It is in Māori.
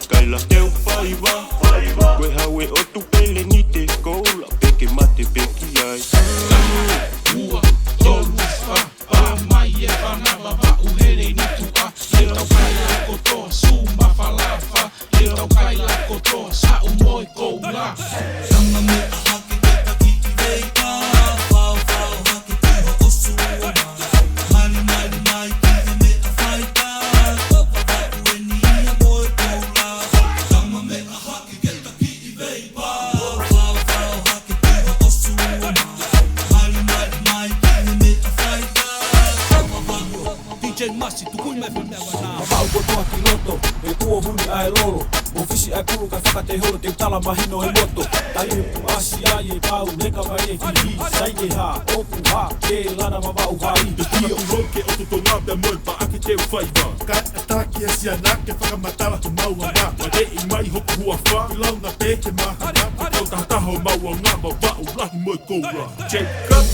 kaila teu whaiva Koe haue o tu pele ni te koula Peke mate peki ai Ua, tolu, mai e whana Vava'u here ni tua Le tau kaila kotoa, suma whalafa Le tau kaila kotoa, Vava'u moe Koula Tama me a hake te taki'i reipa Whao hake tiho o suona Mali mai kihe me a whaita Vava'u e ni ia moe Koula Tama me a hake te taki'i reipa Whao hake tiho o suona Mali mai kihe me a whaita Vava'u DJ Masi, tuku me whanau Vava'u kotoa ki loto, e tua huni ai lolo Mo fisi ai puru kai whakate holo te talamahino e moto Tai e pu asi ai e pau, neka vai e ki Sai e ha, oku ha, ke lana Vava'u hai Te tia uroke o tuto ngā pia moe pa ake te whaiva Ka ataki e si ana ke whakamatawa tu maua ngā Ma te I mai hoku hua wha I launa peke maha ngā Ka tau tahataho maua ngā Vava'u lahi moe Koula Check up